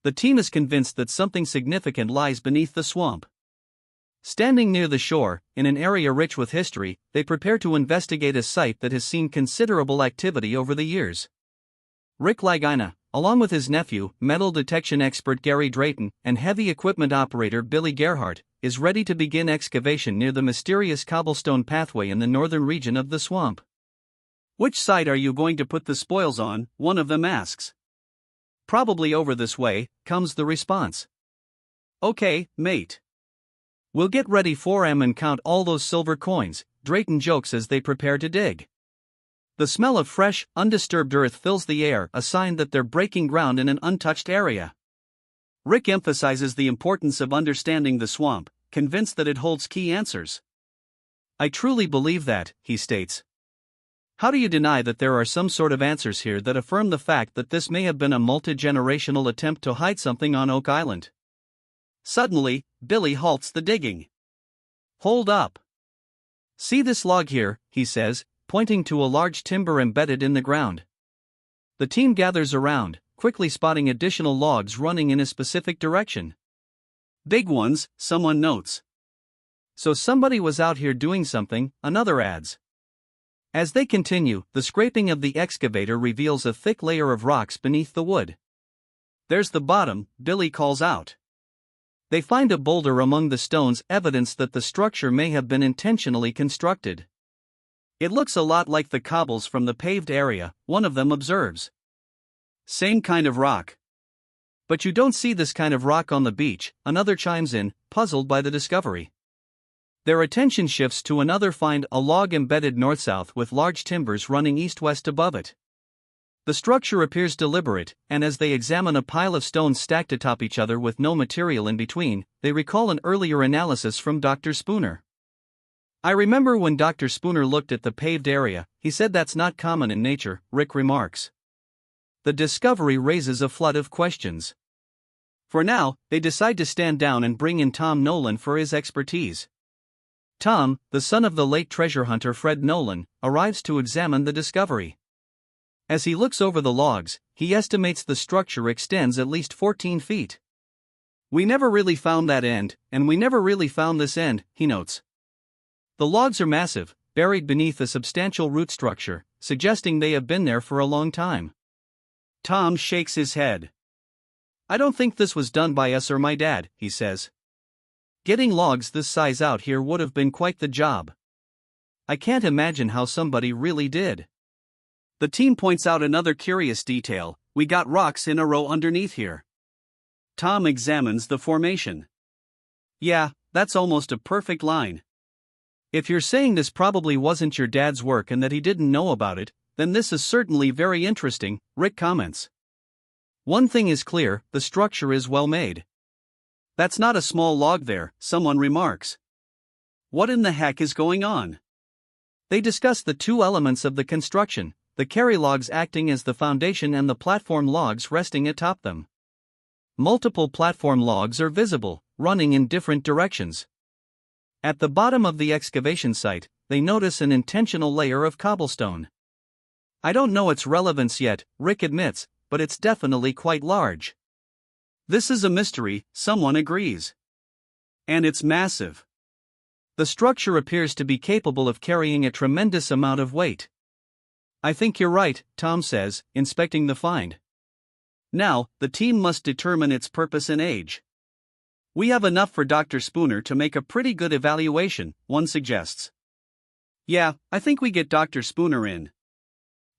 The team is convinced that something significant lies beneath the swamp. Standing near the shore, in an area rich with history, they prepare to investigate a site that has seen considerable activity over the years. Rick Lagina, along with his nephew, metal detection expert Gary Drayton, and heavy equipment operator Billy Gerhardt, is ready to begin excavation near the mysterious cobblestone pathway in the northern region of the swamp. "Which side are you going to put the spoils on?" one of them asks. "Probably over this way," comes the response. "Okay, mate. We'll get ready for 'em and count all those silver coins," Drayton jokes as they prepare to dig. The smell of fresh, undisturbed earth fills the air, a sign that they're breaking ground in an untouched area. Rick emphasizes the importance of understanding the swamp, convinced that it holds key answers. "I truly believe that," he states. "How do you deny that there are some sort of answers here that affirm the fact that this may have been a multi-generational attempt to hide something on Oak Island?" Suddenly, Billy halts the digging. "Hold up. See this log here," he says, pointing to a large timber embedded in the ground. The team gathers around, quickly spotting additional logs running in a specific direction. "Big ones," someone notes. "So somebody was out here doing something," another adds. As they continue, the scraping of the excavator reveals a thick layer of rocks beneath the wood. "There's the bottom," Billy calls out. They find a boulder among the stones, evidence that the structure may have been intentionally constructed. "It looks a lot like the cobbles from the paved area," one of them observes. "Same kind of rock." "But you don't see this kind of rock on the beach," another chimes in, puzzled by the discovery. Their attention shifts to another find, a log embedded north-south with large timbers running east-west above it. The structure appears deliberate, and as they examine a pile of stones stacked atop each other with no material in between, they recall an earlier analysis from Dr. Spooner. "I remember when Dr. Spooner looked at the paved area, he said that's not common in nature," Rick remarks. The discovery raises a flood of questions. For now, they decide to stand down and bring in Tom Nolan for his expertise. Tom, the son of the late treasure hunter Fred Nolan, arrives to examine the discovery. As he looks over the logs, he estimates the structure extends at least 14 feet. "We never really found that end, and we never really found this end," he notes. The logs are massive, buried beneath a substantial root structure, suggesting they have been there for a long time. Tom shakes his head. "I don't think this was done by us or my dad," he says. "Getting logs this size out here would have been quite the job. I can't imagine how somebody really did." The team points out another curious detail: "We got rocks in a row underneath here." Tom examines the formation. "Yeah, that's almost a perfect line. If you're saying this probably wasn't your dad's work and that he didn't know about it, then this is certainly very interesting," Rick comments. "One thing is clear, the structure is well made." "That's not a small log there," someone remarks. "What in the heck is going on?" They discuss the two elements of the construction, the carry logs acting as the foundation and the platform logs resting atop them. Multiple platform logs are visible, running in different directions. At the bottom of the excavation site, they notice an intentional layer of cobblestone. "I don't know its relevance yet," Rick admits, "but it's definitely quite large." "This is a mystery," someone agrees. "And it's massive. The structure appears to be capable of carrying a tremendous amount of weight." "I think you're right," Tom says, inspecting the find. Now, the team must determine its purpose and age. "We have enough for Dr. Spooner to make a pretty good evaluation," one suggests. "Yeah, I think we get Dr. Spooner in.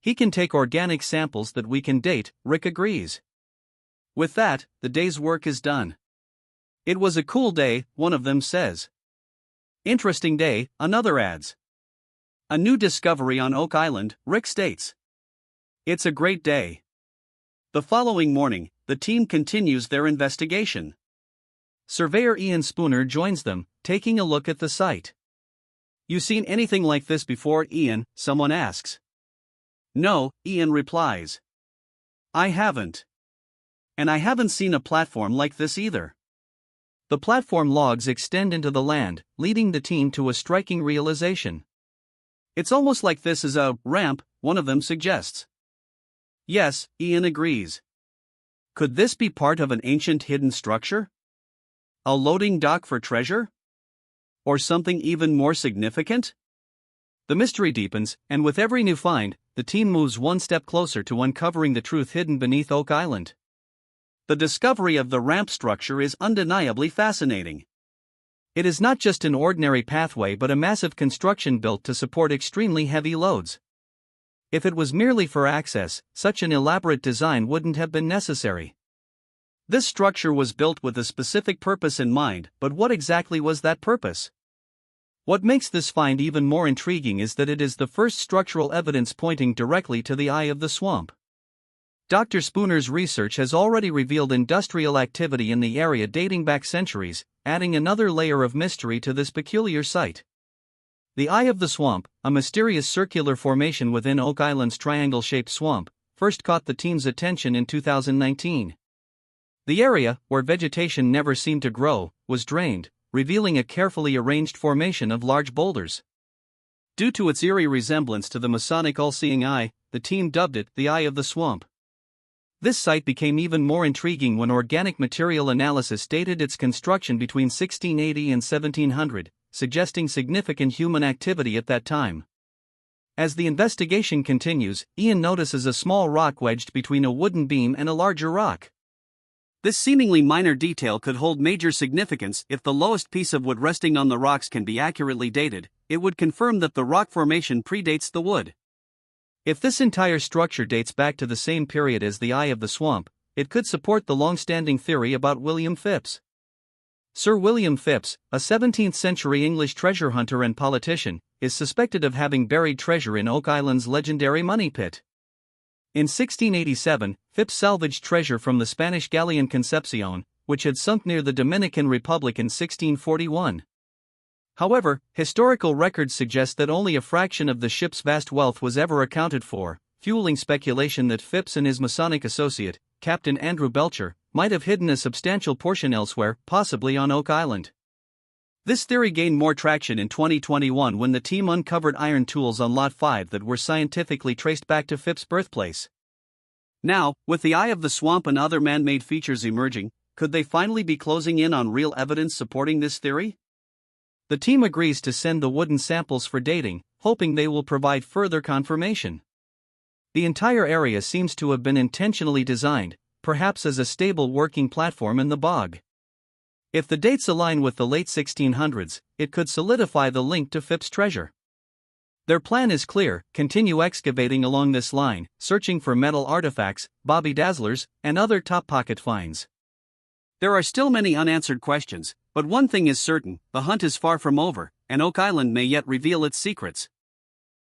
He can take organic samples that we can date," Rick agrees. With that, the day's work is done. "It was a cool day," one of them says. "Interesting day," another adds. "A new discovery on Oak Island," Rick states. "It's a great day." The following morning, the team continues their investigation. Surveyor Ian Spooner joins them, taking a look at the site. "You seen anything like this before, Ian?" someone asks. "No," Ian replies. "I haven't. And I haven't seen a platform like this either." The platform logs extend into the land, leading the team to a striking realization. "It's almost like this is a ramp," one of them suggests. "Yes," Ian agrees. Could this be part of an ancient hidden structure? A loading dock for treasure? Or something even more significant? The mystery deepens, and with every new find, the team moves one step closer to uncovering the truth hidden beneath Oak Island. The discovery of the ramp structure is undeniably fascinating. It is not just an ordinary pathway but a massive construction built to support extremely heavy loads. If it was merely for access, such an elaborate design wouldn't have been necessary. This structure was built with a specific purpose in mind, but what exactly was that purpose? What makes this find even more intriguing is that it is the first structural evidence pointing directly to the eye of the swamp. Dr. Spooner's research has already revealed industrial activity in the area dating back centuries, adding another layer of mystery to this peculiar site. The Eye of the Swamp, a mysterious circular formation within Oak Island's triangle-shaped swamp, first caught the team's attention in 2019. The area, where vegetation never seemed to grow, was drained, revealing a carefully arranged formation of large boulders. Due to its eerie resemblance to the Masonic all-seeing eye, the team dubbed it the Eye of the Swamp. This site became even more intriguing when organic material analysis dated its construction between 1680 and 1700, suggesting significant human activity at that time. As the investigation continues, Ian notices a small rock wedged between a wooden beam and a larger rock. This seemingly minor detail could hold major significance if the lowest piece of wood resting on the rocks can be accurately dated. It would confirm that the rock formation predates the wood. If this entire structure dates back to the same period as the Eye of the Swamp, it could support the long-standing theory about William Phips. Sir William Phips, a 17th-century English treasure hunter and politician, is suspected of having buried treasure in Oak Island's legendary Money Pit. In 1687, Phips salvaged treasure from the Spanish galleon Concepcion, which had sunk near the Dominican Republic in 1641. However, historical records suggest that only a fraction of the ship's vast wealth was ever accounted for, fueling speculation that Phips and his Masonic associate, Captain Andrew Belcher, might have hidden a substantial portion elsewhere, possibly on Oak Island. This theory gained more traction in 2021 when the team uncovered iron tools on Lot 5 that were scientifically traced back to Phips' birthplace. Now, with the Eye of the Swamp and other man-made features emerging, could they finally be closing in on real evidence supporting this theory? The team agrees to send the wooden samples for dating, hoping they will provide further confirmation. The entire area seems to have been intentionally designed, perhaps as a stable working platform in the bog. If the dates align with the late 1600s, it could solidify the link to Phips' treasure. Their plan is clear: continue excavating along this line, searching for metal artifacts, bobby dazzlers, and other top-pocket finds. There are still many unanswered questions, but one thing is certain: the hunt is far from over, and Oak Island may yet reveal its secrets.